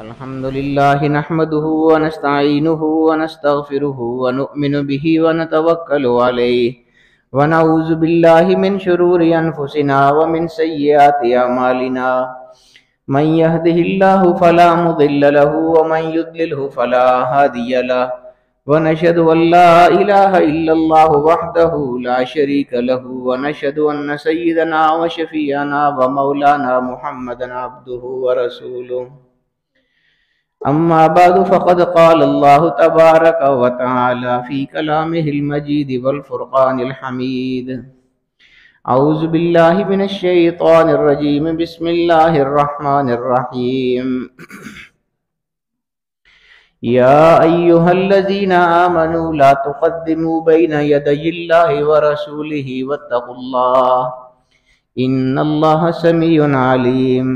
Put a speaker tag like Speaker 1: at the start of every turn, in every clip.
Speaker 1: الحمد لله نحمده ونستعينه ونستغفره ونؤمن به ونتوكل عليه ونعوذ بالله من شرور أنفسنا ومن سيئات أعمالنا من يهده الله فلا مضل له ومن يضلله فلا هادي له ونشهد أن لا إله إلا الله وحده لا شريك له ونشهد أن سيدنا وشفيعنا ومولانا محمدا عبده ورسوله أما بعد فقد قال الله تبارك وتعالى في كلامه المجيد والفرقان الحميد أعوذ بالله من الشيطان الرجيم بسم الله الرحمن الرحيم يا أيها الذين آمنوا لا تقدموا بين يدي الله ورسوله واتقوا الله إن الله سميع عليم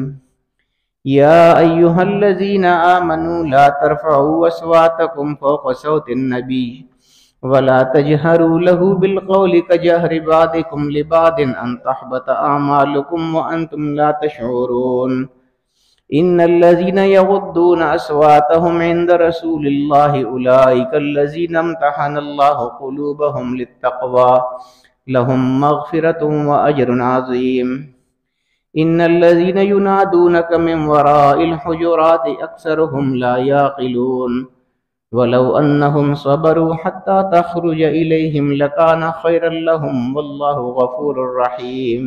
Speaker 1: يا أيها الذين آمنوا لا ترفعوا أصواتكم فوق صوت النبي ولا تجهروا له بالقول كجهر بعضكم لبعض أن تحبط أعمالكم وأنتم لا تشعرون إن الذين يغضون أصواتهم عند رسول الله أولئك الذين امتحن الله قلوبهم للتقوى لهم مغفرة وأجر عظيم إن الذين ينادونك من وراء الحجرات أكثرهم لا يعقلون ولو أنهم صبروا حتى تخرج إليهم لكان خيرا لهم والله غفور رحيم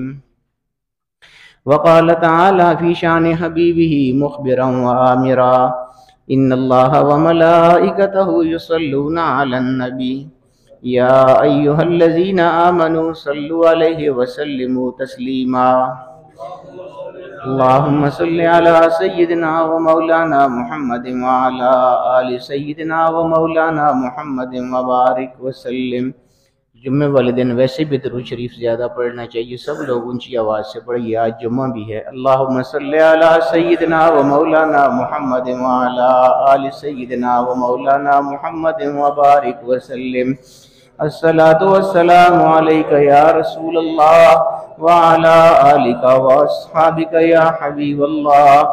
Speaker 1: وقال تعالى في شان حبيبه مخبرا وآمرا إن الله وملائكته يصلون على النبي يا أيها الذين آمنوا صلوا عليه وسلموا تسليما اللهم صل على سيدنا ومولانا محمد وعلى آل سيدنا ومولانا محمد وبارک وسلم۔ جمعہ والے دن ویسے بھی درود شریف زیادہ پڑھنا چاہیے، سب لوگ اونچی آواز سے پڑھیے، آج جمعہ بھی ہے۔ اللہم صل علی سیدنا ومولانا محمد وعلى آل سیدنا ومولانا محمد وبارک وسلم۔ الصلاۃ والسلام علیک یا رسول اللہ وعلى آلک واصحابک یا حبیب اللہ۔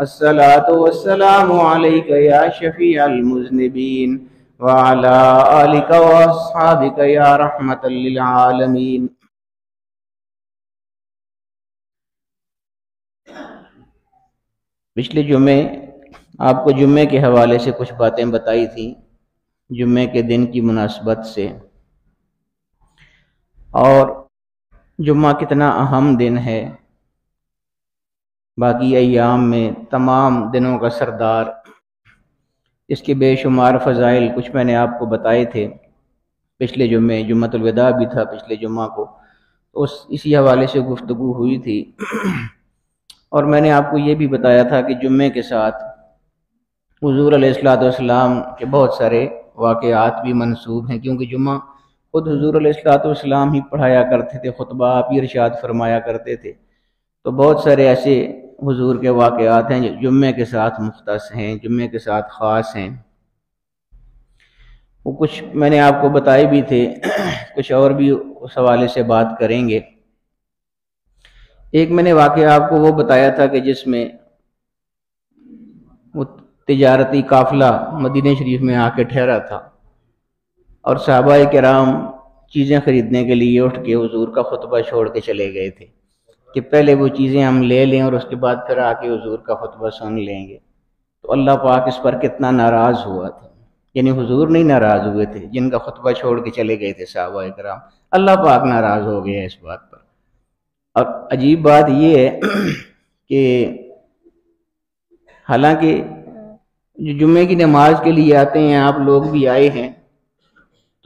Speaker 1: الصلاۃ والسلام علیک یا شفیع المذنبین وعلى آلک واصحابک یا رحمۃ للعالمین۔ پچھلے جمعے آپ کو جمعے کے حوالے سے کچھ باتیں بتائی تھیں، جمعے کے دن کی مناسبت سے، اور جمعہ کتنا اہم دن ہے، باقی ایام میں تمام دنوں کا سردار، اس کے بے شمار فضائل کچھ میں نے آپ کو بتائے تھے پچھلے جمعے، جمعۃ الوداع بھی تھا پچھلے جمعہ کو، اسی حوالے سے گفتگو ہوئی تھی، اور میں نے آپ کو یہ بھی بتایا تھا کہ جمعے کے ساتھ حضور علیہ السلام کے بہت سارے واقعات بھی منسوب ہیں، کیونکہ جمعہ خود حضور علیہ السلام ہی پڑھایا کرتے تھے، خطبہ آپ ہی ارشاد فرمایا کرتے تھے، تو بہت سارے ایسے حضور کے واقعات ہیں جو جمعے کے ساتھ مختص ہیں، جمعے کے ساتھ خاص ہیں۔ وہ کچھ میں نے آپ کو بتائے بھی تھے، کچھ اور بھی اس حوالے سے بات کریں گے۔ ایک میں نے واقعہ آپ کو وہ بتایا تھا کہ جس میں وہ تجارتی قافلہ مدینہ شریف میں آ کے ٹھہرا تھا، اور صحابہ کرام چیزیں خریدنے کے لیے اٹھ کے حضور کا خطبہ چھوڑ کے چلے گئے تھے کہ پہلے وہ چیزیں ہم لے لیں اور اس کے بعد پھر آ کے حضور کا خطبہ سن لیں گے۔ تو اللہ پاک اس پر کتنا ناراض ہوا تھا، یعنی حضور نہیں ناراض ہوئے تھے، جن کا خطبہ چھوڑ کے چلے گئے تھے صحابہ کرام، اللہ پاک ناراض ہو گیا اس بات پر۔ اور عجیب بات یہ ہے کہ حالانکہ جو جمعے کی نماز کے لیے آتے ہیں، آپ لوگ بھی آئے ہیں،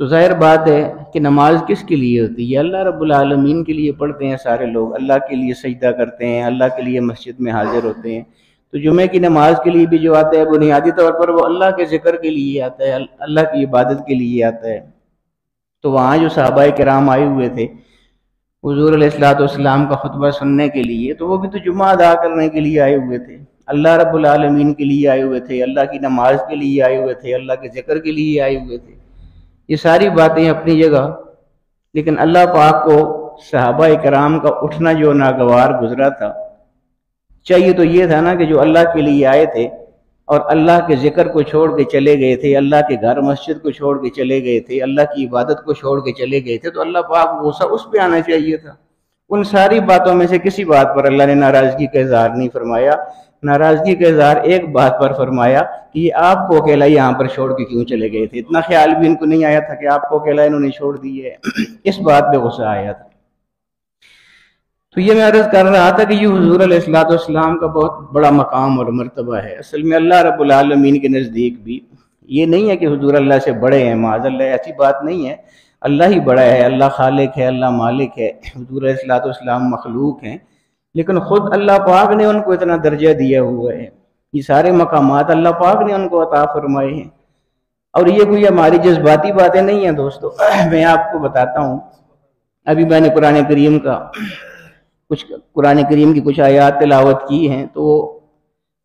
Speaker 1: تو ظاہر بات ہے کہ نماز کس کے لیے ہوتی ہے؟ اللہ رب العالمین کے لیے پڑھتے ہیں سارے لوگ، اللہ کے لیے سجدہ کرتے ہیں، اللہ کے لیے مسجد میں حاضر ہوتے ہیں، تو جمعے کی نماز کے لیے بھی جو آتا ہے بنیادی طور پر وہ اللہ کے ذکر کے لیے آتا ہے، اللہ کی عبادت کے لیے آتا ہے۔ تو وہاں جو صحابہ کرام آئے ہوئے تھے حضور علیہ السلام کا خطبہ سننے کے لیے، تو وہ بھی تو جمعہ ادا کرنے کے لیے آئے ہوئے تھے، اللہ رب العالمین کے لیے آئے ہوئے تھے، اللہ کی نماز کے لیے آئے ہوئے تھے، اللہ کے ذکر کے لیے آئے ہوئے تھے۔ یہ ساری باتیں اپنی جگہ، لیکن اللہ پاک کو صحابہ کرام کا اٹھنا جو ناگوار گزرا تھا، چاہیے تو یہ تھا نا کہ جو اللہ کے لیے آئے تھے اور اللہ کے ذکر کو چھوڑ کے چلے گئے تھے، اللہ کے گھر مسجد کو چھوڑ کے چلے گئے تھے، اللہ کی عبادت کو چھوڑ کے چلے گئے تھے، تو اللہ پاک کو غصہ اس پہ آنا چاہیے تھا۔ ان ساری باتوں میں سے کسی بات پر اللہ نے ناراضگی کا اظہار نہیں فرمایا۔ ناراضگی کا اظہار ایک بات پر فرمایا کہ یہ آپ کو اکیلا یہاں پر چھوڑ کے کیوں چلے گئے تھے، اتنا خیال بھی ان کو نہیں آیا تھا کہ آپ کو اکیلا انہوں نے چھوڑ دیے، اس بات پہ غصہ آیا تھا۔ تو یہ میں عرض کر رہا تھا کہ یہ حضور علیہ الصلوۃ والسلام کا بہت بڑا مقام اور مرتبہ ہے۔ اصل میں اللہ رب العالمین کے نزدیک بھی یہ نہیں ہے کہ حضور اللہ سے بڑے ہیں، معاذ اللہ، ایسی بات نہیں ہے۔ اللہ ہی بڑا ہے، اللہ خالق ہے، اللہ مالک ہے، حضور علیہ الصلوۃ والسلام مخلوق ہیں، لیکن خود اللہ پاک نے ان کو اتنا درجہ دیا ہوا ہے، یہ سارے مقامات اللہ پاک نے ان کو عطا فرمائے ہیں، اور یہ کوئی ہماری جذباتی باتیں نہیں ہیں دوستو۔ میں آپ کو بتاتا ہوں، ابھی میں نے قرآن کریم کی کچھ آیات تلاوت کی ہیں، تو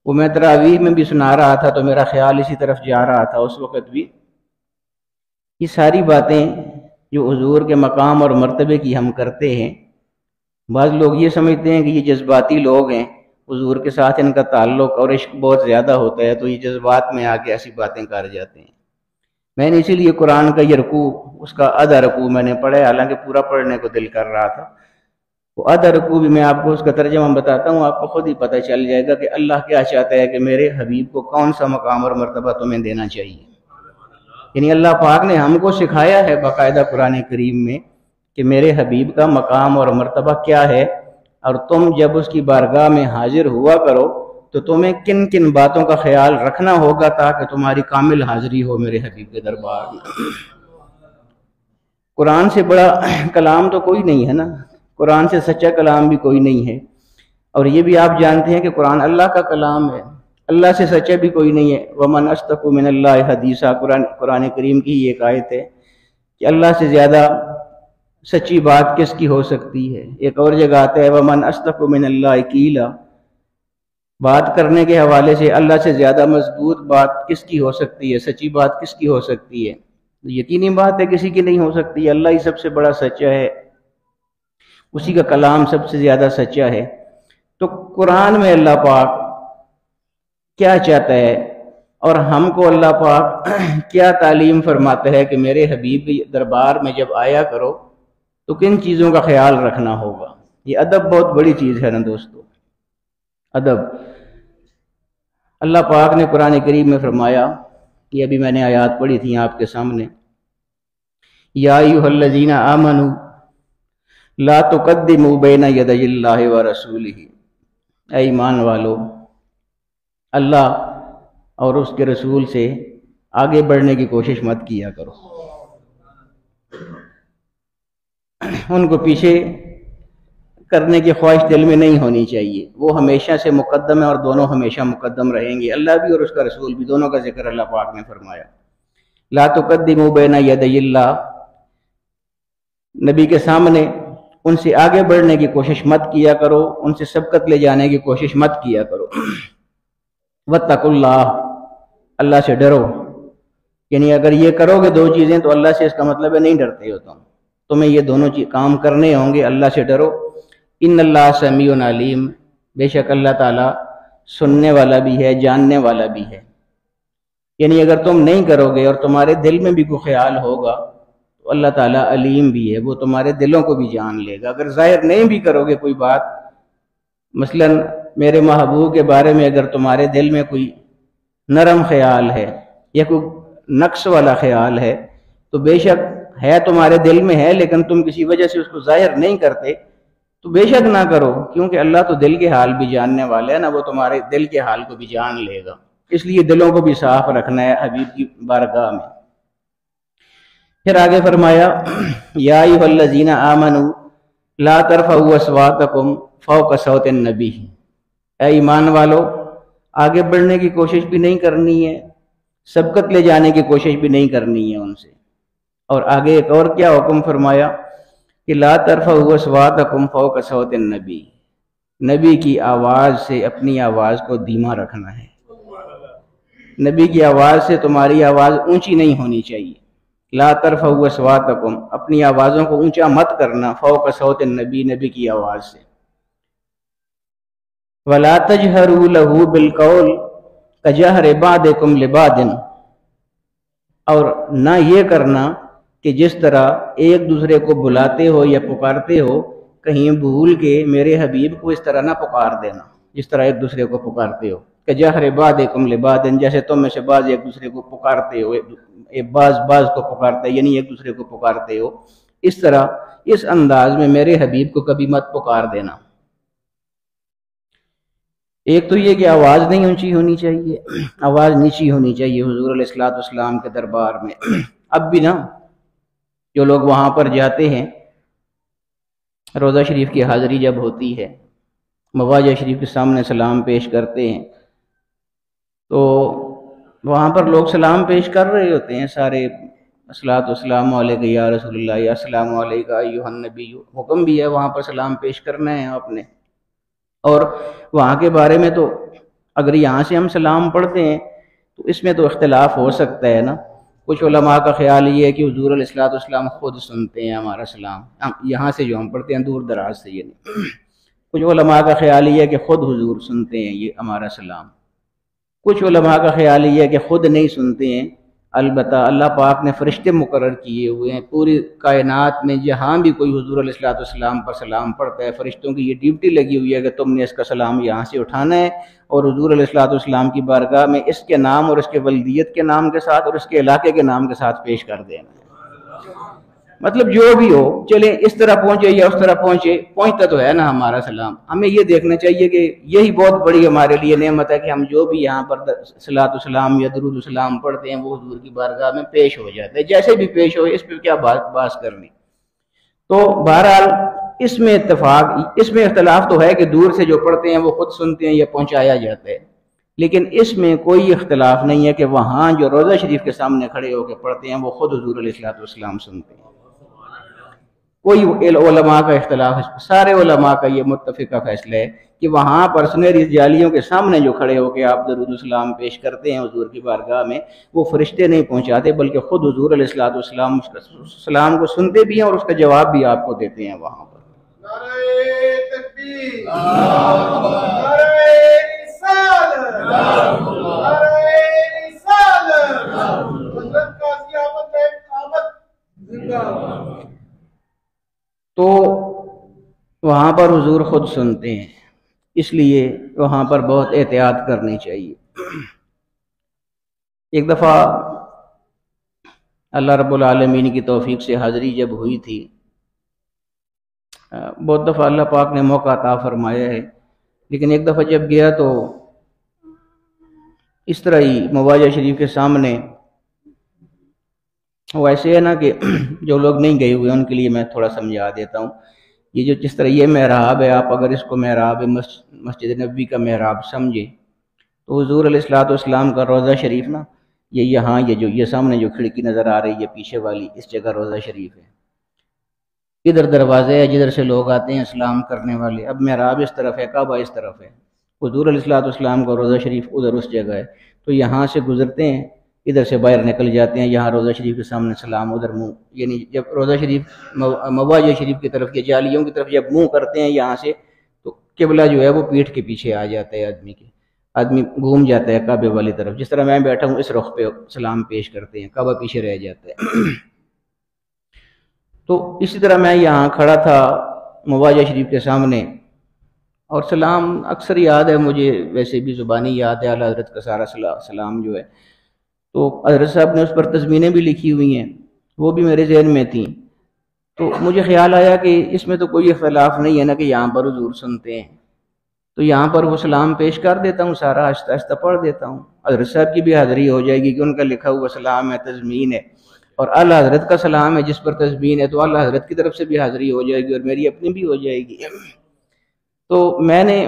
Speaker 1: وہ میں تراویح میں بھی سنا رہا تھا، تو میرا خیال اسی طرف جا رہا تھا اس وقت بھی۔ یہ ساری باتیں جو حضور کے مقام اور مرتبے کی ہم کرتے ہیں، بعض لوگ یہ سمجھتے ہیں کہ یہ جذباتی لوگ ہیں، حضور کے ساتھ ان کا تعلق اور عشق بہت زیادہ ہوتا ہے، تو یہ جذبات میں آ کے ایسی باتیں کر جاتے ہیں۔ میں نے اسی لیے قرآن کا یہ رکوع، اس کا آدھا رکوع میں نے پڑھا ہے، حالانکہ پورا پڑھنے کو دل کر رہا تھا۔ وہ آدھا رکوع بھی میں آپ کو اس کا ترجمہ بتاتا ہوں، آپ کو خود ہی پتہ چل جائے گا کہ اللہ کیا چاہتا ہے کہ میرے حبیب کو کون سا مقام اور مرتبہ تمہیں دینا چاہیے۔ یعنی اللہ پاک نے ہم کو سکھایا ہے باقاعدہ قرآن کریم میں کہ میرے حبیب کا مقام اور مرتبہ کیا ہے، اور تم جب اس کی بارگاہ میں حاضر ہوا کرو تو تمہیں کن کن باتوں کا خیال رکھنا ہوگا تاکہ تمہاری کامل حاضری ہو میرے حبیب کے دربار میں۔ قرآن سے بڑا کلام تو کوئی نہیں ہے نا، قرآن سے سچا کلام بھی کوئی نہیں ہے، اور یہ بھی آپ جانتے ہیں کہ قرآن اللہ کا کلام ہے، اللہ سے سچا بھی کوئی نہیں ہے۔ وَمَنْ أَصْدَقُ مِنَ اللَّهِ حَدِيثًا، قرآن کریم کی ایک آیت ہے کہ اللہ سے زیادہ سچی بات کس کی ہو سکتی ہے۔ ایک اور جگہ آتا ہے وَمَنْ أَصْدَقُ مِنَ اللَّهِ قِيلًا، بات کرنے کے حوالے سے اللہ سے زیادہ مضبوط بات کس کی ہو سکتی ہے، سچی بات کس کی ہو سکتی ہے؟ یقینی بات ہے کسی کی نہیں ہو سکتی، اللہ ہی سب سے بڑا سچا ہے، اسی کا کلام سب سے زیادہ سچا ہے۔ تو قرآن میں اللہ پاک کیا چاہتا ہے اور ہم کو اللہ پاک کیا تعلیم فرماتا ہے کہ میرے حبیب کے دربار میں جب آیا کرو تو کن چیزوں کا خیال رکھنا ہوگا۔ یہ ادب بہت بڑی چیز ہے نا دوستو، ادب۔ اللہ پاک نے قرآن کریم میں فرمایا، یہ ابھی میں نے آیات پڑھی تھی آپ کے سامنے، یا ایھا الذین آمنوا لا تقدموا بین یدی اللہ ورسولہ، اے ایمان والو اللہ اور اس کے رسول سے آگے بڑھنے کی کوشش مت کیا کرو، ان کو پیچھے کرنے کی خواہش دل میں نہیں ہونی چاہیے، وہ ہمیشہ سے مقدم ہے اور دونوں ہمیشہ مقدم رہیں گے، اللہ بھی اور اس کا رسول بھی، دونوں کا ذکر اللہ پاک نے فرمایا۔ لا تقدموا بین یدی اللہ، نبی کے سامنے ان سے آگے بڑھنے کی کوشش مت کیا کرو، ان سے سبقت لے جانے کی کوشش مت کیا کرو۔ واتقوا اللہ، اللہ سے ڈرو، یعنی اگر یہ کرو گے دو چیزیں تو اللہ سے اس کا مطلب ہے نہیں ڈرتے ہو تمہیں یہ دونوں کام کرنے ہوں گے، اللہ سے ڈرو۔ ان اللہ سمیع علیم، بے شک اللہ تعالیٰ سننے والا بھی ہے، جاننے والا بھی ہے، یعنی اگر تم نہیں کرو گے اور تمہارے دل میں بھی کوئی خیال ہوگا تو اللہ تعالیٰ علیم بھی ہے، وہ تمہارے دلوں کو بھی جان لے گا۔ اگر ظاہر نہیں بھی کرو گے کوئی بات، مثلا میرے محبوب کے بارے میں اگر تمہارے دل میں کوئی نرم خیال ہے یا کوئی نقص والا خیال ہے تو بے شک ہے تمہارے دل میں ہے، لیکن تم کسی وجہ سے اس کو ظاہر نہیں کرتے تو بے شک نہ کرو، کیونکہ اللہ تو دل کے حال بھی جاننے والا ہے نا، وہ تمہارے دل کے حال کو بھی جان لے گا، اس لیے دلوں کو بھی صاف رکھنا ہے حبیب کی بارگاہ میں۔ پھر آگے فرمایا یا ایھا الذین آمنوا لا ترفعوا اصواتکم فوق صوت النبی، اے ایمان والو آگے بڑھنے کی کوشش بھی نہیں کرنی ہے، سبقت لے جانے کی کوشش بھی نہیں کرنی ہے ان سے۔ اور آگے ایک اور کیا حکم فرمایا کہ لا ترفعوا اصواتکم فوق صوت النبی، نبی کی آواز سے اپنی آواز کو دھیما رکھنا ہے، نبی کی آواز سے تمہاری آواز اونچی نہیں ہونی چاہیے۔ لا ترفعوا اصواتکم، اپنی آوازوں کو اونچا مت کرنا، فوق صوت النبی، نبی کی آواز سے۔ ولا تجہروا لہ بالقول، کجہر بعضکم لبعض، اور نہ یہ کرنا کہ جس طرح ایک دوسرے کو بلاتے ہو یا پکارتے ہو، کہیں بھول کے میرے حبیب کو اس طرح نہ پکار دینا جس طرح ایک دوسرے کو پکارتے ہو۔ کجہر بعضکم لبعض، جیسے تم میں سے بعض ایک دوسرے کو پکارتے ہو، بعض کو پکارتے یعنی ایک دوسرے کو پکارتے ہو، اس طرح اس انداز میں میرے حبیب کو کبھی مت پکار دینا۔ ایک تو یہ کہ آواز نہیں اونچی ہونی چاہیے، آواز نیچی ہونی چاہیے حضور علیہ الصلوۃ والسلام کے دربار میں۔ اب بھی نا جو لوگ وہاں پر جاتے ہیں، روضہ شریف کی حاضری جب ہوتی ہے، مواجہ شریف کے سامنے سلام پیش کرتے ہیں، تو وہاں پر لوگ سلام پیش کر رہے ہوتے ہیں سارے، الصلوۃ والسلام علیک یا رسول اللہ، یا السلام علیک ایھا النبی، حکم بھی ہے وہاں پر سلام پیش کرنا ہے آپ نے۔ اور وہاں کے بارے میں تو اگر یہاں سے ہم سلام پڑھتے ہیں تو اس میں تو اختلاف ہو سکتا ہے نا۔ کچھ علماء کا خیال یہ ہے کہ حضور علیہ الصلوۃ والسلام خود سنتے ہیں ہمارا سلام، یہاں سے جو ہم پڑھتے ہیں دور دراز سے، یہ نہیں۔ کچھ علماء کا خیال یہ ہے کہ خود حضور سنتے ہیں یہ ہمارا سلام۔ کچھ علماء کا خیال یہ ہے کہ خود نہیں سنتے ہیں، البتہ اللہ پاک نے فرشتے مقرر کیے ہوئے ہیں، پوری کائنات میں جہاں بھی کوئی حضور علیہ الصلوۃ والسلام پر سلام پڑھتا ہے، فرشتوں کی یہ ڈیوٹی لگی ہوئی ہے کہ تم نے اس کا سلام یہاں سے اٹھانا ہے اور حضور علیہ الصلوۃ والسلام کی بارگاہ میں اس کے نام اور اس کے ولدیت کے نام کے ساتھ اور اس کے علاقے کے نام کے ساتھ پیش کر دینا ہے۔ مطلب جو بھی ہو، چلیں اس طرح پہنچے یا اس طرح پہنچے، پہنچتا تو ہے نا ہمارا سلام۔ ہمیں یہ دیکھنا چاہیے کہ یہی بہت بڑی ہمارے لیے نعمت ہے کہ ہم جو بھی یہاں پر صلاۃ السلام یا درود السلام پڑھتے ہیں وہ حضور کی بارگاہ میں پیش ہو جاتے ہیں، جیسے بھی پیش ہو، اس پہ کیا بات کرنی۔ تو بہرحال اس میں اختلاف تو ہے کہ دور سے جو پڑھتے ہیں وہ خود سنتے ہیں یا پہنچایا جاتا ہے، لیکن اس میں کوئی اختلاف نہیں ہے کہ وہاں جو روضہ شریف کے سامنے کھڑے ہو کے پڑھتے ہیں وہ خود حضور علیہ الصلوۃ والسلام سنتے ہیں۔ کوئی علماء کا اختلاف ہے، سارے علماء کا یہ متفقہ فیصلہ ہے کہ وہاں پر سنہری جالیوں کے سامنے جو کھڑے ہو کے آپ درود السلام پیش کرتے ہیں حضور کی بارگاہ میں، وہ فرشتے نہیں پہنچاتے بلکہ خود حضور علیہ الصلوۃ والسلام سلام کو سنتے بھی ہیں اور اس کا جواب بھی آپ کو دیتے ہیں وہاں پر۔
Speaker 2: نعرہ تکبیر، نعرہ رسالت، نعرہ رسالت، حضرت قاضی احمد زندہ باد۔
Speaker 1: تو وہاں پر حضور خود سنتے ہیں، اس لیے وہاں پر بہت احتیاط کرنی چاہیے۔ ایک دفعہ اللہ رب العالمین کی توفیق سے حاضری جب ہوئی تھی، بہت دفعہ اللہ پاک نے موقع عطا فرمایا ہے، لیکن ایک دفعہ جب گیا تو اس طرح ہی مواجہ شریف کے سامنے، وہ ایسے ہے نا کہ جو لوگ نہیں گئے ہوئے ان کے لیے میں تھوڑا سمجھا دیتا ہوں۔ یہ جو جس طرح یہ محراب ہے، آپ اگر اس کو محراب مسجد نبوی کا محراب سمجھے تو حضور علیہ الصلوۃ والسلام کا روضہ شریف نا، یہ یہاں یہ سامنے جو کھڑکی نظر آ رہی ہے پیچھے والی، اس جگہ روضہ شریف ہے۔ ادھر دروازے ہے جدھر سے لوگ آتے ہیں سلام کرنے والے، اب محراب اس طرف ہے، کعبہ اس طرف ہے، حضور علیہ الصلوۃ والسلام کا روضہ شریف ادھر اس جگہ ہے، تو یہاں سے گزرتے ہیں، ادھر سے باہر نکل جاتے ہیں، یہاں روضہ شریف کے سامنے سلام، ادھر منہ، یعنی جب روضہ شریف مواجہ شریف کی طرف یا جالیوں کی طرف جب منہ کرتے ہیں یہاں سے، تو قبلہ جو ہے وہ پیٹھ کے پیچھے آ جاتا ہے آدمی گھوم جاتا ہے کعبے والی طرف، جس طرح میں بیٹھا ہوں اس رخ پہ سلام پیش کرتے ہیں، کعبہ پیچھے رہ جاتا ہے۔ تو اسی طرح میں یہاں کھڑا تھا مواجہ شریف کے سامنے، اور سلام اکثر یاد ہے مجھے، ویسے بھی زبانی یاد ہے اعلیٰ حضرت کا سارا سلام جو ہے، تو حضرت صاحب نے اس پر تزمینیں بھی لکھی ہوئی ہیں، وہ بھی میرے ذہن میں تھیں، تو مجھے خیال آیا کہ اس میں تو کوئی اختلاف نہیں ہے نا کہ یہاں پر حضور سنتے ہیں، تو یہاں پر وہ سلام پیش کر دیتا ہوں، سارا آہستہ آہستہ پڑھ دیتا ہوں، حضرت صاحب کی بھی حاضری ہو جائے گی کہ ان کا لکھا ہوا سلام ہے، تزمین ہے، اور اعلیٰ حضرت کا سلام ہے جس پر تزمین ہے، تو اعلیٰ حضرت کی طرف سے بھی حاضری ہو جائے گی اور میری اپنی بھی ہو جائے گی۔ تو میں نے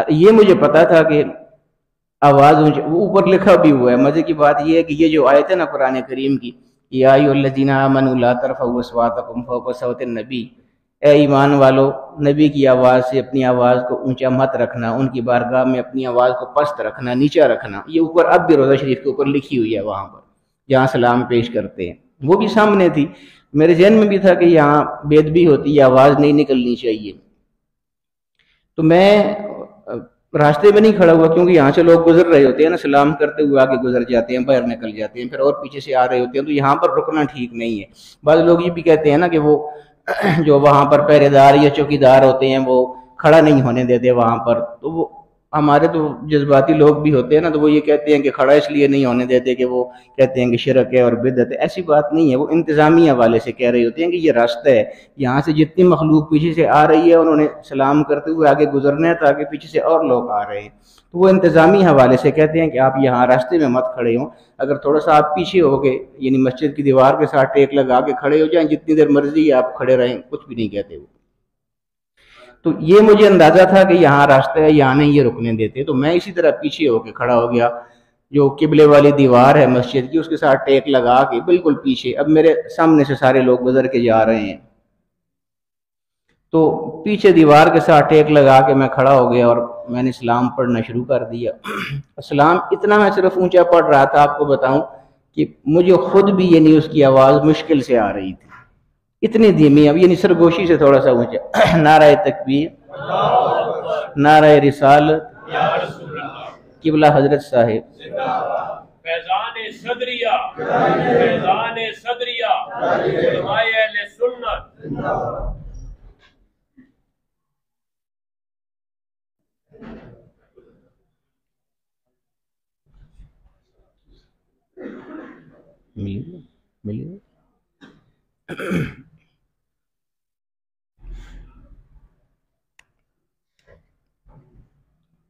Speaker 1: یہ مجھے پتا تھا کہ آواز اوپر لکھا بھی ہوا ہے، مزے کی بات یہ ہے کہ یہ جو آیت ہے نا قرآن کریم کی، یا ایھا الذین آمنوا لا ترفعوا اصواتکم فوق صوت النبی، اے ایمان والو نبی کی آواز سے اپنی آواز کو اونچا مت رکھنا، ان کی بارگاہ میں اپنی آواز کو پست رکھنا، نیچا رکھنا، یہ اوپر اب بھی روضہ شریف کے اوپر لکھی ہوئی ہے وہاں پر جہاں سلام پیش کرتے ہیں، وہ بھی سامنے تھی، میرے ذہن میں بھی تھا کہ یہاں بے ادبی ہوتی ہے، آواز نہیں نکلنی چاہیے، تو میں راستے میں نہیں کھڑا ہوا، کیونکہ یہاں سے لوگ گزر رہے ہوتے ہیں نا، سلام کرتے ہوئے آگے گزر جاتے ہیں، باہر نکل جاتے ہیں، پھر اور پیچھے سے آ رہے ہوتے ہیں، تو یہاں پر رکنا ٹھیک نہیں ہے۔ بعض لوگ یہ بھی کہتے ہیں نا کہ وہ جو وہاں پر پہرے دار یا چوکیدار ہوتے ہیں وہ کھڑا نہیں ہونے دیتے وہاں پر، تو وہ ہمارے تو جذباتی لوگ بھی ہوتے ہیں نا، تو وہ یہ کہتے ہیں کہ کھڑا اس لیے نہیں ہونے دیتے کہ وہ کہتے ہیں کہ شرک ہے اور بدعت ہے۔ ایسی بات نہیں ہے، وہ انتظامی حوالے سے کہہ رہے ہوتے ہیں کہ یہ راستہ ہے، یہاں سے جتنی مخلوق پیچھے سے آ رہی ہے انہوں نے سلام کرتے ہوئے آگے گزرنا ہے تاکہ پیچھے سے اور لوگ آ رہے ہیں، تو وہ انتظامی حوالے سے کہتے ہیں کہ آپ یہاں راستے میں مت کھڑے ہوں، اگر تھوڑا سا آپ پیچھے ہو گئے یعنی مسجد کی دیوار کے ساتھ ٹیک لگا کے کھڑے ہو جائیں، جتنی دیر مرضی آپ کھڑے رہیں، کچھ بھی نہیں کہتے وہ۔ تو یہ مجھے اندازہ تھا کہ یہاں راستہ ہے، یہاں نہیں یہ رکنے دیتے، تو میں اسی طرح پیچھے ہو کے کھڑا ہو گیا، جو قبلے والی دیوار ہے مسجد کی اس کے ساتھ ٹیک لگا کے بالکل پیچھے۔ اب میرے سامنے سے سارے لوگ گزر کے جا رہے ہیں، تو پیچھے دیوار کے ساتھ ٹیک لگا کے میں کھڑا ہو گیا اور میں نے سلام پڑھنا شروع کر دیا۔ سلام اتنا میں صرف اونچا پڑھ رہا تھا، آپ کو بتاؤں کہ مجھے خود بھی یعنی اس کی آواز مشکل سے آ رہی تھی، اتنی دھیمی، اب یعنی سرگوشی سے تھوڑا سا اونچا۔ نعرہ تکبیر، نعرہ رسالت، قبلہ حضرت صاحب،
Speaker 3: فیضان صدریہ، فیضان صدریہ، علماء اہل سنت۔
Speaker 1: ملیے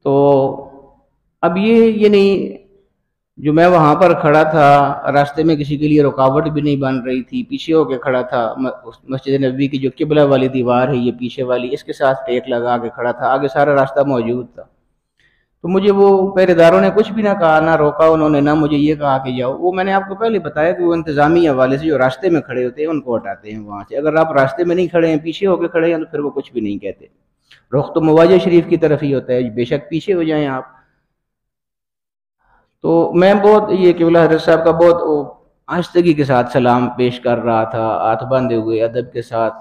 Speaker 1: تو اب یہ نہیں، جو میں وہاں پر کھڑا تھا راستے میں کسی کے لیے رکاوٹ بھی نہیں بن رہی تھی، پیچھے ہو کے کھڑا تھا، مسجد نبوی کی جو قبلہ والی دیوار ہے یہ پیچھے والی، اس کے ساتھ ٹیک لگا کے کھڑا تھا، آگے سارا راستہ موجود تھا، تو مجھے وہ پہرے داروں نے کچھ بھی نہ کہا، نہ روکا انہوں نے، نہ مجھے یہ کہا کہ جاؤ۔ وہ میں نے آپ کو پہلے بتایا کہ وہ انتظامی حوالے سے جو راستے میں کھڑے ہوتے ہیں ان کو ہٹاتے ہیں وہاں سے، اگر آپ راستے میں نہیں کھڑے ہیں، پیچھے ہو کے کھڑے ہیں، تو پھر وہ کچھ بھی نہیں کہتے، رخ تو مواجہ شریف کی طرف ہی ہوتا ہے، بے شک پیچھے ہو جائیں آپ۔ تو میں بہت یہ قبلہ حضرت صاحب کا بہت آہستگی کے ساتھ سلام پیش کر رہا تھا، ہاتھ باندھے ہوئے ادب کے ساتھ،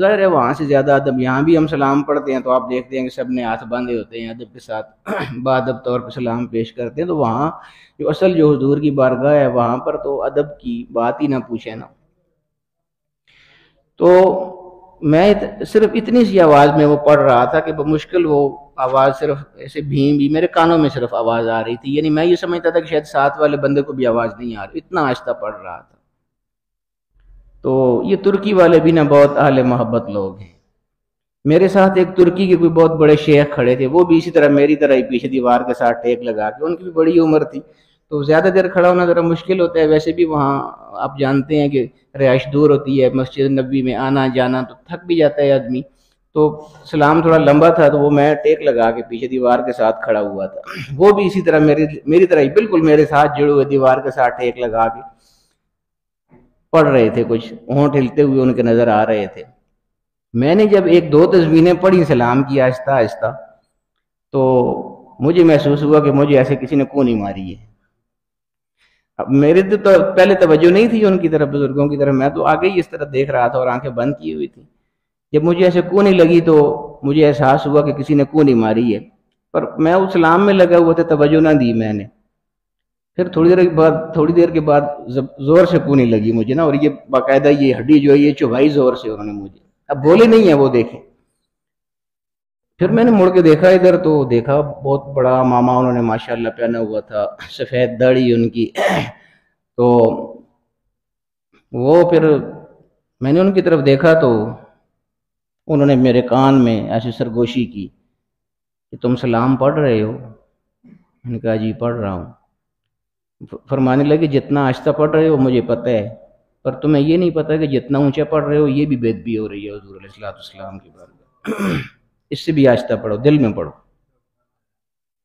Speaker 1: ظاہر ہے وہاں سے زیادہ ادب، یہاں بھی ہم سلام پڑھتے ہیں تو آپ دیکھتے ہیں کہ سب نے ہاتھ باندھے ہوتے ہیں ادب کے ساتھ، بادب طور پہ سلام پیش کرتے ہیں، تو وہاں جو اصل جو حضور کی بارگاہ ہے وہاں پر تو ادب کی بات ہی نہ پوچھے نا۔ تو میں صرف اتنی سی آواز میں وہ پڑھ رہا تھا کہ بمشکل وہ آواز صرف ایسے بھیم بھی میرے کانوں میں صرف آواز آ رہی تھی، یعنی میں یہ سمجھتا تھا کہ شاید ساتھ والے بندے کو بھی آواز نہیں آ رہی، اتنا آہستہ پڑھ رہا تھا۔ تو یہ ترکی والے بھی نا بہت اہل محبت لوگ ہیں، میرے ساتھ ایک ترکی کے کوئی بہت بڑے شیخ کھڑے تھے، وہ بھی اسی طرح میری طرح ہی پیچھے دیوار کے ساتھ ٹیک لگا کے، ان کی بھی بڑی عمر تھی، تو زیادہ دیر کھڑا ہونا ذرا مشکل ہوتا ہے، ویسے بھی وہاں آپ جانتے ہیں کہ رہائش دور ہوتی ہے، مسجد نبوی میں آنا جانا تو تھک بھی جاتا ہے آدمی، تو سلام تھوڑا لمبا تھا تو وہ میں ٹیک لگا کے پیچھے دیوار کے ساتھ کھڑا ہوا تھا، وہ بھی اسی طرح میری طرح ہی بالکل میرے ساتھ جڑے ہوئے دیوار کے ساتھ ٹیک لگا کے پڑھ رہے تھے، کچھ ہونٹ ہلتے ہوئے ان کے نظر آ رہے تھے۔ میں نے جب ایک دو تسبیحیں پڑھی سلام کی آہستہ آہستہ، تو مجھے محسوس ہوا کہ مجھے ایسے کسی نے کونی ماری ہے۔ اب میرے تو پہلے توجہ نہیں تھی ان کی طرف، بزرگوں کی طرف، میں تو آگے ہی اس طرح دیکھ رہا تھا اور آنکھیں بند کی ہوئی تھی۔ جب مجھے ایسے کونی لگی تو مجھے احساس ہوا کہ کسی نے کونی ماری ہے، پر میں اس سلام میں لگا ہوا تھا، توجہ نہ دی میں نے۔ پھر تھوڑی دیر کے بعد زور سے کونی لگی مجھے نا، اور یہ باقاعدہ یہ ہڈی جو ہے یہ چبھائی زور سے انہوں نے مجھے، اب بولے نہیں ہیں وہ، دیکھیں۔ پھر میں نے مڑ کے دیکھا ادھر، تو دیکھا بہت بڑا ماما انہوں نے ماشاءاللہ پہنا ہوا تھا، سفید داڑھی ان کی، تو وہ پھر میں نے ان کی طرف دیکھا تو انہوں نے میرے کان میں ایسی سرگوشی کی کہ تم سلام پڑھ رہے ہو؟ میں نے کہا جی پڑھ رہا ہوں۔ فرمانے لگے جتنا آہستہ پڑھ رہے ہو مجھے پتہ ہے، پر تمہیں یہ نہیں پتہ کہ جتنا اونچا پڑھ رہے ہو یہ بھی بے ادبی ہو رہی ہے حضور علیہ السلام کی بات، اس سے بھی آہستہ پڑھو، دل میں پڑھو۔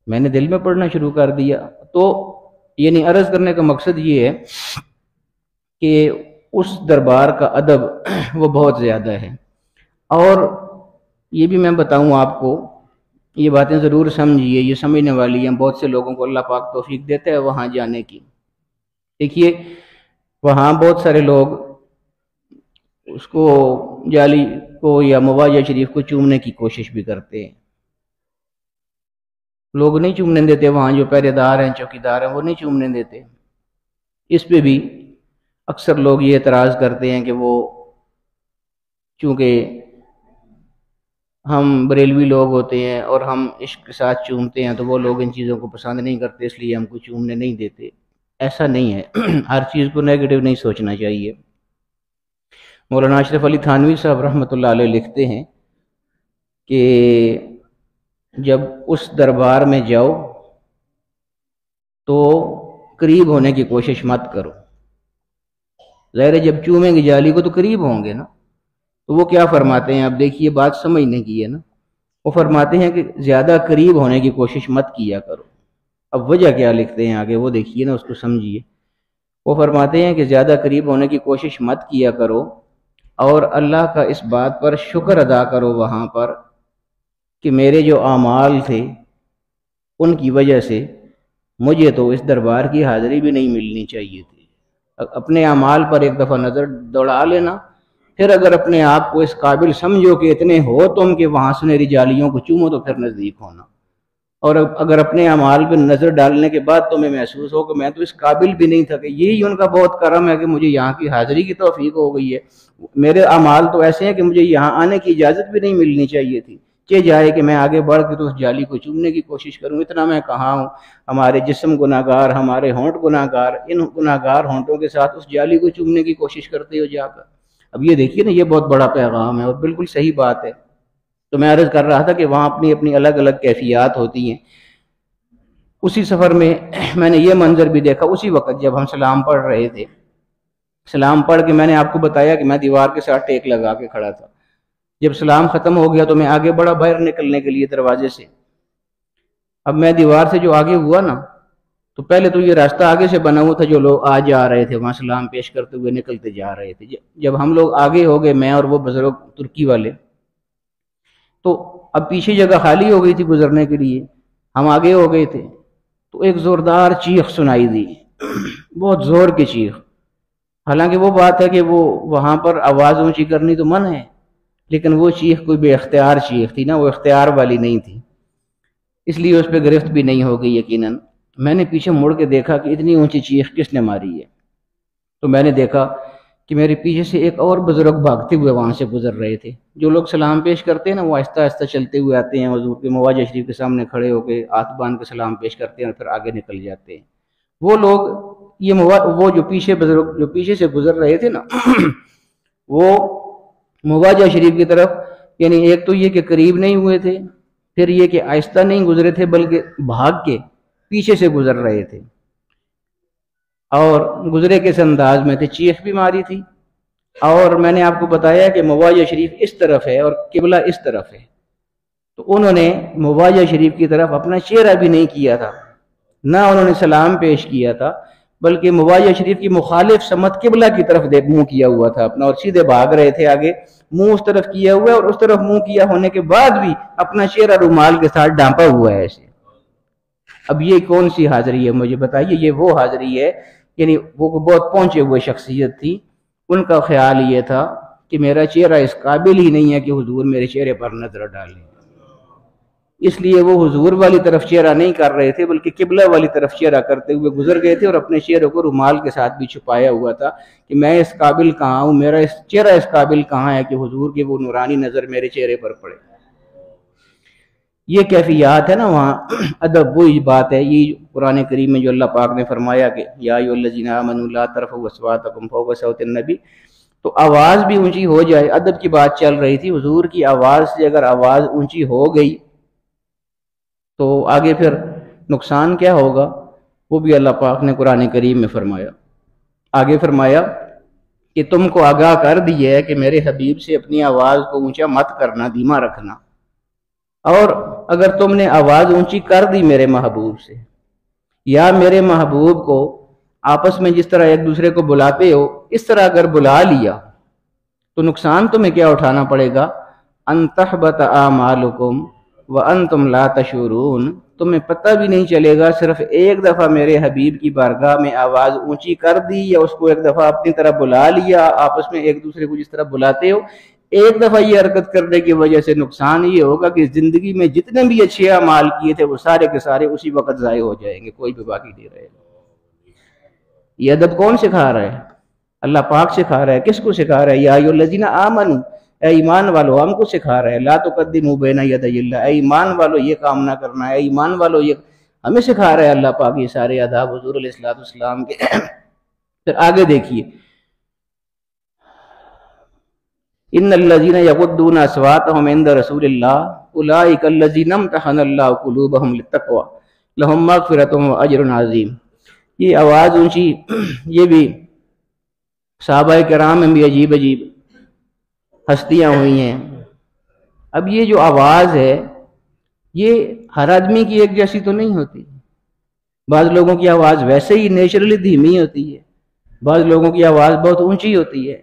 Speaker 1: میں نے دل میں پڑھنا شروع کر دیا۔ تو یعنی عرض کرنے کا مقصد یہ ہے کہ اس دربار کا ادب وہ بہت زیادہ ہے، اور یہ بھی میں بتاؤں آپ کو، یہ باتیں ضرور سمجھیے، یہ سمجھنے والی ہیں، بہت سے لوگوں کو اللہ پاک توفیق دیتا ہے وہاں جانے کی۔ دیکھیے وہاں بہت سارے لوگ اس کو جالی کو یا مواجہ شریف کو چومنے کی کوشش بھی کرتے ہیں، لوگ نہیں چومنے دیتے، وہاں جو پہرے دار ہیں چوکیدار ہیں وہ نہیں چومنے دیتے۔ اس پہ بھی اکثر لوگ یہ اعتراض کرتے ہیں کہ وہ چونکہ ہم بریلوی لوگ ہوتے ہیں اور ہم عشق کے ساتھ چومتے ہیں تو وہ لوگ ان چیزوں کو پسند نہیں کرتے، اس لیے ہم کو چومنے نہیں دیتے۔ ایسا نہیں ہے، ہر چیز کو نیگیٹو نہیں سوچنا چاہیے۔ مولانا اشرف علی تھانوی صاحب رحمۃ اللہ علیہ لکھتے ہیں کہ جب اس دربار میں جاؤ تو قریب ہونے کی کوشش مت کرو۔ ظاہر ہے جب چومیں گے جالی کو تو قریب ہوں گے نا، تو وہ کیا فرماتے ہیں، اب دیکھیے بات سمجھنے کی ہے نا، وہ فرماتے ہیں کہ زیادہ قریب ہونے کی کوشش مت کیا کرو۔ اب وجہ کیا لکھتے ہیں آگے وہ دیکھیے نا، اس کو سمجھیے۔ وہ فرماتے ہیں کہ زیادہ قریب ہونے کی کوشش مت کیا کرو، اور اللہ کا اس بات پر شکر ادا کرو وہاں پر کہ میرے جو اعمال تھے ان کی وجہ سے مجھے تو اس دربار کی حاضری بھی نہیں ملنی چاہیے تھی۔ اپنے اعمال پر ایک دفعہ نظر دوڑا لینا، پھر اگر اپنے آپ کو اس قابل سمجھو کہ اتنے ہو تم کہ وہاں سنہری جالیوں کو چومو تو پھر نزدیک ہونا، اور اگر اپنے اعمال پہ نظر ڈالنے کے بعد تمہیں محسوس ہو کہ میں تو اس قابل بھی نہیں تھا، کہ یہی ان کا بہت کرم ہے کہ مجھے یہاں کی حاضری کی توفیق ہو گئی ہے، میرے اعمال تو ایسے ہیں کہ مجھے یہاں آنے کی اجازت بھی نہیں ملنی چاہیے تھی، کہ جائے کہ میں آگے بڑھ کے تو اس جالی کو چومنے کی کوشش کروں، اتنا میں کہاں ہوں۔ ہمارے جسم گناہ گار، ہمارے ہونٹ گناہ گار، ان گناہ گار ہونٹوں کے ساتھ اس جالی کو چومنے کی کوشش کرتے ہو جا کر۔ اب یہ دیکھیے نا، یہ بہت بڑا پیغام ہے اور بالکل صحیح بات ہے۔ تو میں عرض کر رہا تھا کہ وہاں اپنی اپنی الگ الگ کیفیات ہوتی ہیں۔ اسی سفر میں نے یہ منظر بھی دیکھا، اسی وقت جب ہم سلام پڑھ رہے تھے، سلام پڑھ کے میں نے آپ کو بتایا کہ میں دیوار کے ساتھ ٹیک لگا کے کھڑا تھا۔ جب سلام ختم ہو گیا تو میں آگے بڑھا باہر نکلنے کے لیے دروازے سے۔ اب میں دیوار سے جو آگے ہوا نا، تو پہلے تو یہ راستہ آگے سے بنا ہوا تھا، جو لوگ آ جا رہے تھے وہاں سلام پیش کرتے ہوئے نکلتے جا رہے تھے۔ جب ہم لوگ آگے ہو گئے، میں اور وہ بزرگ ترکی والے، تو اب پیچھے جگہ خالی ہو گئی تھی گزرنے کے لیے، ہم آگے ہو گئے تھے، تو ایک زوردار چیخ سنائی دی، بہت زور کی چیخ۔ حالانکہ وہ بات ہے کہ وہ وہاں پر آواز اونچی کرنی تو منع ہے، لیکن وہ چیخ کوئی بے اختیار چیخ تھی نا، وہ اختیار والی نہیں تھی، اس لیے اس پہ گرفت بھی نہیں ہو گئی یقیناً۔ میں نے پیچھے مڑ کے دیکھا کہ اتنی اونچی چیخ کس نے ماری ہے، تو میں نے دیکھا کہ میرے پیچھے سے ایک اور بزرگ بھاگتے ہوئے وہاں سے گزر رہے تھے۔ جو لوگ سلام پیش کرتے ہیں نا، وہ آہستہ آہستہ چلتے ہوئے آتے ہیں، حضور کے مواجہ شریف کے سامنے کھڑے ہو کے ہاتھ باندھ کے سلام پیش کرتے ہیں اور پھر آگے نکل جاتے ہیں۔ وہ لوگ وہ جو پیچھے بزرگ جو پیچھے سے گزر رہے تھے نا وہ مواجہ شریف کی طرف، یعنی ایک تو یہ کہ قریب نہیں ہوئے تھے، پھر یہ کہ آہستہ نہیں گزرے تھے بلکہ بھاگ کے پیچھے سے گزر رہے تھے، اور گزرے کس انداز میں تھے، چیخ بھی ماری تھی۔ اور میں نے آپ کو بتایا کہ مواجہ شریف اس طرف ہے اور قبلہ اس طرف ہے، تو انہوں نے مواجہ شریف کی طرف اپنا چہرہ بھی نہیں کیا تھا، نہ انہوں نے سلام پیش کیا تھا، بلکہ مواجہ شریف کی مخالف سمت قبلہ کی طرف منہ کیا ہوا تھا اپنا، اور سیدھے بھاگ رہے تھے آگے، منہ اس طرف کیا ہوا ہے، اور اس طرف منہ کیا ہونے کے بعد بھی اپنا چہرہ رومال کے ساتھ ڈھانپا ہوا ہے ایسے۔ اب یہ کون سی حاضری ہے مجھے بتائیے؟ یہ وہ حاضری ہے، یعنی وہ بہت پہنچے ہوئے شخصیت تھی، ان کا خیال یہ تھا کہ میرا چہرہ اس قابل ہی نہیں ہے کہ حضور میرے چہرے پر نظر ڈالیں، اس لیے وہ حضور والی طرف چہرہ نہیں کر رہے تھے بلکہ قبلہ والی طرف چہرہ کرتے ہوئے گزر گئے تھے، اور اپنے چہرے کو رومال کے ساتھ بھی چھپایا ہوا تھا کہ میں اس قابل کہاں ہوں، میرا اس چہرہ اس قابل کہاں ہے کہ حضور کی وہ نورانی نظر میرے چہرے پر پڑے۔ یہ کیفیات ہے نا وہاں، ادب وہی بات ہے، یہ قرآن کریم میں جو اللہ پاک نے فرمایا کہ یا ایھا الذین آمنوا لا ترفعوا اصواتکم فوق صوت النبی، تو آواز بھی اونچی ہو جائے، ادب کی بات چل رہی تھی، حضور کی آواز سے اگر آواز اونچی ہو گئی تو آگے پھر نقصان کیا ہوگا، وہ بھی اللہ پاک نے قرآن کریم میں فرمایا۔ آگے فرمایا کہ تم کو آگاہ کر دی ہے کہ میرے حبیب سے اپنی آواز کو اونچا مت کرنا، دھیما رکھنا، اور اگر تم نے آواز اونچی کر دی میرے محبوب سے، یا میرے محبوب کو آپس میں جس طرح ایک دوسرے کو بلاتے ہو اس طرح اگر بلا لیا، تو نقصان تمہیں کیا اٹھانا پڑے گا، ان تحبط اعمالکم وانتم لا تشعرون، تمہیں پتہ بھی نہیں چلے گا، صرف ایک دفعہ میرے حبیب کی بارگاہ میں آواز اونچی کر دی، یا اس کو ایک دفعہ اپنی طرح بلا لیا، آپس میں ایک دوسرے کو جس طرح بلاتے ہو ایک دفعہ یہ حرکت کرنے کی وجہ سے نقصان یہ ہوگا کہ زندگی میں جتنے بھی اچھے اعمال کیے تھے وہ سارے کے سارے اسی وقت ضائع ہو جائیں گے، کوئی بھی باقی نہیں رہے گا۔ یہ ادب کون سکھا رہا ہے؟ اللہ پاک سکھا رہا ہے۔ کس کو سکھا رہا ہے؟ یا ایھا الذین آمنوا، اے ایمان والو، ہم کو سکھا رہا ہے لا تقدموا بین یدی اللہ، اے ایمان والو یہ کام نہ کرنا ہے، اے ایمان والو یہ ہمیں سکھا رہا ہے اللہ پاک یہ سارے آداب حضور علیہ الصلوۃ والسلام کے۔ پھر آگے دیکھیے، ان الذین یغضون اصواتهم عند رسول اللہ اولئک الذین امتحن اللہ قلوبهم للتقوی لهم مغفرۃ واجر عظیم۔ یہ آواز اونچی، یہ بھی صحابہ کرام میں بھی عجیب عجیب ہستیاں ہوئی ہیں۔ اب یہ جو آواز ہے یہ ہر آدمی کی ایک جیسی تو نہیں ہوتی، بعض لوگوں کی آواز ویسے ہی نیچرلی دھیمی ہوتی ہے، بعض لوگوں کی آواز بہت اونچی ہوتی ہے۔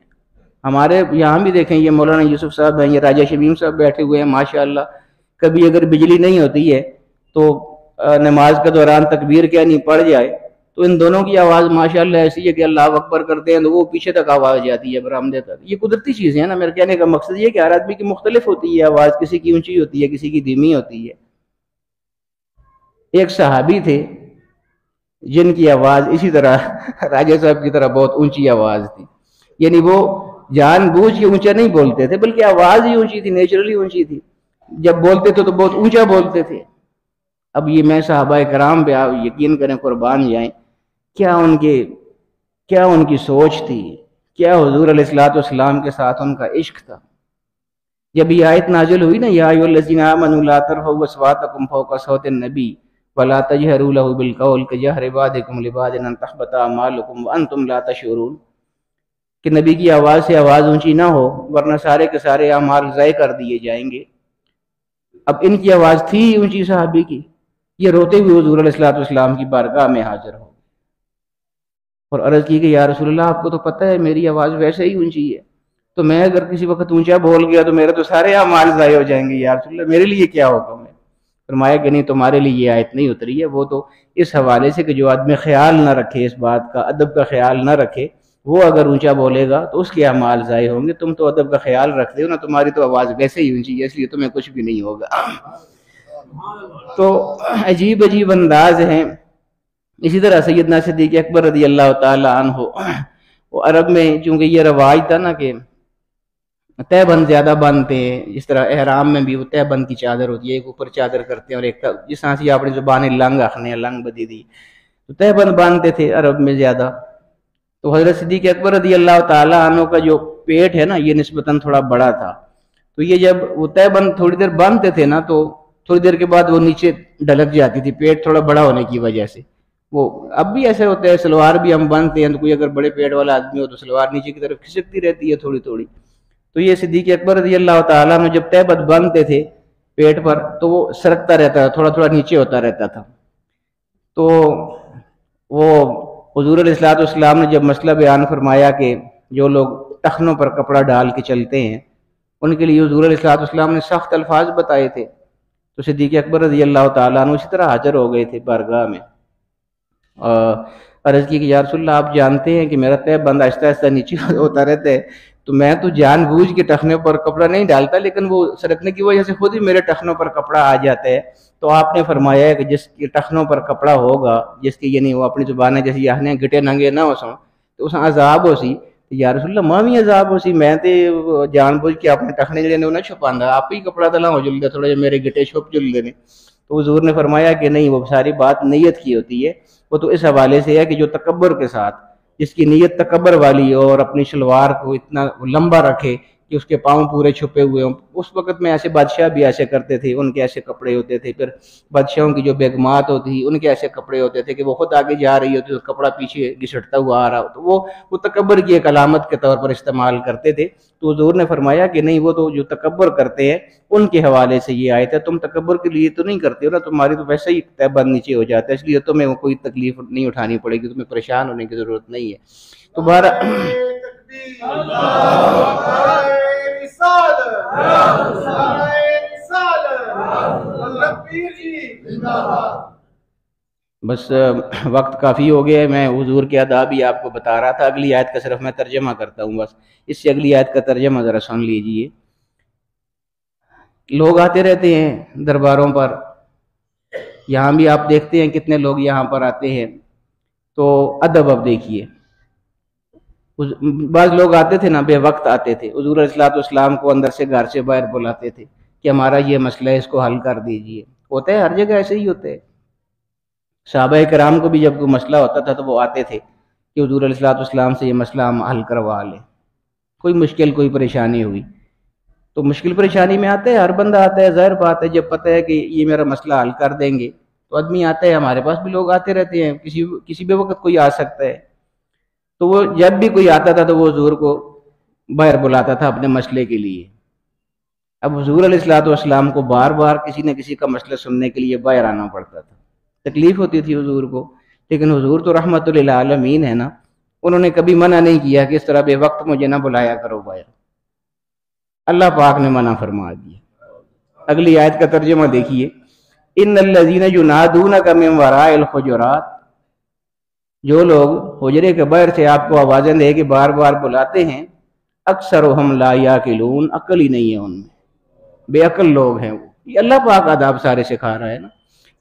Speaker 1: ہمارے یہاں بھی دیکھیں، یہ مولانا یوسف صاحب ہیں، یہ راجہ شمیم صاحب بیٹھے ہوئے ہیں ماشاءاللہ، کبھی اگر بجلی نہیں ہوتی ہے تو نماز کے دوران تکبیر کیا نہیں پڑ جائے تو ان دونوں کی آواز ماشاءاللہ ایسی ہے کہ اللہ اکبر کرتے ہیں تو وہ پیچھے تک آواز جاتی ہے برآمدے تک۔ یہ قدرتی چیزیں ہیں نا، میرے کہنے کا مقصد یہ کہ ہر آدمی کی مختلف ہوتی ہے آواز، کسی کی اونچی ہوتی ہے، کسی کی دھیمی ہوتی ہے۔ ایک صحابی تھے جن کی آواز اسی طرح راجہ صاحب کی طرح بہت اونچی آواز تھی، یعنی وہ جان بوجھ کے اونچا نہیں بولتے تھے بلکہ آواز ہی اونچی تھی، نیچرلی اونچی تھی، جب بولتے تھے تو بہت اونچا بولتے تھے۔ اب یہ میں صحابہ کرام پہ آپ یقین کریں، قربان جائیں، کیا ان کی سوچ تھی، کیا حضور علیہ الصلوۃ والسلام کے ساتھ ان کا عشق تھا۔ جب یہ آیت نازل ہوئی نا، یا ایھا الذین آمنوا لا ترفعوا اصواتکم فوق صوت النبی ولا تجہروا لہ بالقول کجہر بعضکم لبعض ان تحبط اعمالکم وانتم لا تشعرون، کہ نبی کی آواز سے آواز اونچی نہ ہو ورنہ سارے کے سارے اعمال ضائع کر دیے جائیں گے۔ اب ان کی آواز تھی اونچی صحابی کی، یہ روتے ہوئے حضور علیہ الصلوۃ والسلام کی بارگاہ میں حاضر ہو اور عرض کی کہ یا رسول اللہ، آپ کو تو پتہ ہے میری آواز ویسے ہی اونچی ہے، تو میں اگر کسی وقت اونچا بول گیا تو میرے تو سارے اعمال ضائع ہو جائیں گے، یا رسول اللہ میرے لیے کیا حکم ہے؟ فرمایا کہ نہیں، تمہارے لیے یہ آیت نہیں اتری ہے، وہ تو اس حوالے سے کہ جو آدمی خیال نہ رکھے اس بات کا، ادب کا خیال نہ رکھے، وہ اگر اونچا بولے گا تو اس کے اعمال ضائع ہوں گے۔ تم تو ادب کا خیال رکھتے ہو نا، تمہاری تو آواز ویسے ہی اونچی ہے، اس لیے تمہیں کچھ بھی نہیں ہوگا۔ تو عجیب عجیب انداز ہیں۔ اسی طرح سیدنا صدیق اکبر رضی اللہ تعالی عنہ، وہ عرب میں چونکہ یہ رواج تھا نا کہ تہ بند زیادہ باندھتے ہیں، جس طرح احرام میں بھی وہ تہ بند کی چادر ہوتی ہے، ایک اوپر چادر کرتے ہیں اور ایک جس طرح سے اپنی زبان لنگ آخنے لنگ بدی دی، تو تہ بند باندھتے تھے عرب میں زیادہ۔ تو حضرت صدیق اکبر رضی اللہ تعالی عنہ کا جو پیٹ ہے نا، یہ نسبتاً تھوڑا بڑا تھا، تو یہ جب وہ تہ بند تھوڑی دیر باندھتے تھے نا تو تھوڑی دیر کے بعد وہ نیچے ڈھلک جاتی تھی، پیٹ تھوڑا بڑا ہونے کی وجہ سے۔ وہ اب بھی ایسے ہوتے ہیں، سلوار بھی ہم باندھتے ہیں تو کوئی اگر بڑے پیٹ والا آدمی ہو تو سلوار نیچے کی طرف کھسکتی رہتی ہے تھوڑی تھوڑی، تو یہ صدیق اکبر رضی اللہ تعالیٰ عنہ جب تہ بند باندھتے تھے پیٹ پر تو وہ سرکتا رہتا تھا، تھوڑا تھوڑا نیچے ہوتا رہتا تھا۔ تو وہ حضور علیہ الصلوۃ والسلام نے جب مسئلہ بیان فرمایا کہ جو لوگ ٹخنوں پر کپڑا ڈال کے چلتے ہیں ان کے لیے حضور علیہ الصلوۃ والسلام نے سخت الفاظ بتائے تھے، تو صدیق اکبر رضی اللہ تعالیٰ عنہ اسی طرح حاضر ہو گئے تھے بارگاہ میں، عرض کی کہ یا رسول اللہ، آپ جانتے ہیں کہ میرا تہ بند آہستہ آہستہ نیچے ہوتا رہتا ہے، تو میں تو جان بوجھ کے ٹخنوں پر کپڑا نہیں ڈالتا، لیکن وہ سرکنے کی وجہ سے خود ہی میرے ٹخنوں پر کپڑا آ جاتا ہے۔ تو آپ نے فرمایا ہے کہ جس کے ٹخنوں پر کپڑا ہوگا، جس کی یعنی وہ اپنی زبان ہے جیسے یہاں گٹے ننگے نہ ہو سن تو اس عذاب ہو سی، یا رسول اللہ ماں بھی عذاب ہو سی، میں تے جان بوجھ کے اپنے ٹخنے جڑے نے انہیں چھپاندا، آپ ہی کپڑا تلا ہو جلدا تھوڑا جہا میرے گٹے چھپ جلدے نے۔ تو حضور نے فرمایا کہ نہیں، وہ ساری بات نیت کی ہوتی ہے، وہ تو اس حوالے سے ہے کہ جو تکبر کے ساتھ، جس کی نیت تکبر والی ہو اور اپنی شلوار کو اتنا لمبا رکھے کہ اس کے پاؤں پورے چھپے ہوئے ہوں۔ اس وقت میں ایسے بادشاہ بھی ایسے کرتے تھے، ان کے ایسے کپڑے ہوتے تھے، پھر بادشاہوں کی جو بیگمات ہوتی تھی ان کے ایسے کپڑے ہوتے تھے کہ وہ خود آگے جا رہی ہوتی تو کپڑا پیچھے گھسٹتا ہوا آ رہا، تو وہ تکبر کی ایک علامت کے طور پر استعمال کرتے تھے۔ تو حضور نے فرمایا کہ نہیں، وہ تو جو تکبر کرتے ہیں ان کے حوالے سے یہ آیت ہے، تم تکبر کے لیے تو نہیں کرتے ہو نا، تمہاری تو ویسے ہی تہ بند نیچے ہو جاتا ہے، اس لیے تمہیں کوئی تکلیف نہیں اٹھانی پڑے گی، تمہیں پریشان ہونے کی ضرورت نہیں ہے۔ تو بس وقت کافی ہو گیا ہے، میں حضور کے آداب ہی آپ کو بتا رہا تھا، اگلی آیت کا صرف میں ترجمہ کرتا ہوں بس، اس سے اگلی آیت کا ترجمہ ذرا سن لیجئے۔ لوگ آتے رہتے ہیں درباروں پر، یہاں بھی آپ دیکھتے ہیں کتنے لوگ یہاں پر آتے ہیں، تو ادب اب دیکھیے۔ بعض لوگ آتے تھے نا، بے وقت آتے تھے، حضور علیہ الصلوۃ والسلام کو اندر سے گھر سے باہر بلاتے تھے کہ ہمارا یہ مسئلہ ہے، اس کو حل کر دیجئے۔ ہوتا ہے ہر جگہ ایسے ہی ہوتے ہیں۔ صحابہ کرام کو بھی جب کوئی مسئلہ ہوتا تھا تو وہ آتے تھے کہ حضور علیہ الصلوۃ والسلام سے یہ مسئلہ ہم حل کروا لیں، کوئی مشکل کوئی پریشانی ہوئی تو مشکل پریشانی میں آتا ہے، ہر بندہ آتا ہے، ظاہر بات ہے، جب پتہ ہے کہ یہ میرا مسئلہ حل کر دیں گے تو آدمی آتا ہے۔ ہمارے پاس بھی لوگ آتے رہتے ہیں، کسی بھی وقت کوئی آ سکتا ہے، تو وہ جب بھی کوئی آتا تھا تو وہ حضور کو باہر بلاتا تھا اپنے مسئلے کے لیے۔ اب حضور علیہ الصلوۃ والسلام کو بار بار کسی نہ کسی کا مسئلہ سننے کے لیے باہر آنا پڑتا تھا، تکلیف ہوتی تھی حضور کو، لیکن حضور تو رحمت للعالمین ہے نا، انہوں نے کبھی منع نہیں کیا کہ اس طرح بے وقت مجھے نہ بلایا کرو باہر، اللہ پاک نے منع فرما دیا۔ اگلی آیت کا ترجمہ دیکھیے، ان الذین ینادونک من وراء الحجرات، جو لوگ حجرے کے باہر سے آپ کو آوازیں دے کے بار بار بلاتے ہیں، اکثرہم لا یعقلون، عقل ہی نہیں ہے ان میں، بے عقل لوگ ہیں وہ۔ یہ اللہ پاک آداب سارے سکھا رہا ہے نا،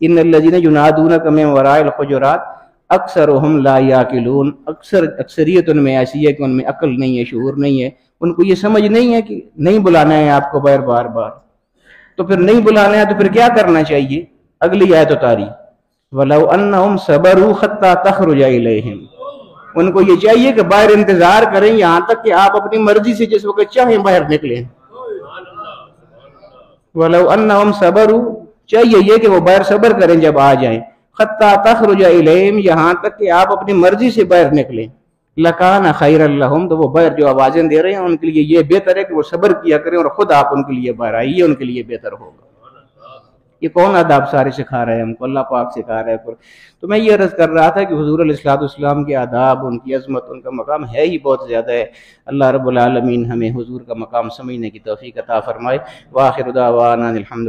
Speaker 1: ان الذین ینادونک من وراء الحجرات اکثرہم لا یعقلون، اکثریت ان میں ایسی ہے کہ ان میں عقل نہیں ہے، شعور نہیں ہے، ان کو یہ سمجھ نہیں ہے کہ نہیں بلانا ہے آپ کو باہر بار بار، تو پھر نہیں بلانا ہے تو پھر کیا کرنا چاہیے؟ اگلی آیت اتاری، وَلَوْ أَنَّهُمْ صَبَرُوا حَتَّى تَخْرُجَ إِلَيْهِمْ، ان کو یہ چاہیے کہ باہر انتظار کریں یہاں تک کہ آپ اپنی مرضی سے جس وقت چاہیں باہر نکلیں۔ وَلَوْ أَنَّهُمْ صَبَرُوا، چاہیے یہ کہ وہ باہر صبر کریں جب آ جائیں، حَتَّى تَخْرُجَ إِلَيْهِمْ، یہاں تک کہ آپ اپنی مرضی سے باہر نکلیں، لَكَانَ خَيْرًا لَهُمْ، تو وہ باہر جو آوازیں دے رہے ہیں ان کے لیے یہ بہتر ہے کہ وہ صبر کیا کریں اور خود آپ ان کے لیے باہر آئیے، ان کے لیے بہتر ہوگا۔ یہ کون آداب سارے سکھا رہے ہیں ہم کو؟ اللہ پاک سکھا رہا ہے۔ تو میں یہ عرض کر رہا تھا کہ حضور علیہ الصلوۃ والسلام کے آداب، ان کی عظمت، ان کا مقام ہے ہی بہت زیادہ ہے۔ اللہ رب العالمین ہمیں حضور کا مقام سمجھنے کی توفیق عطا فرمائے۔ وآخر دعوانا الحمد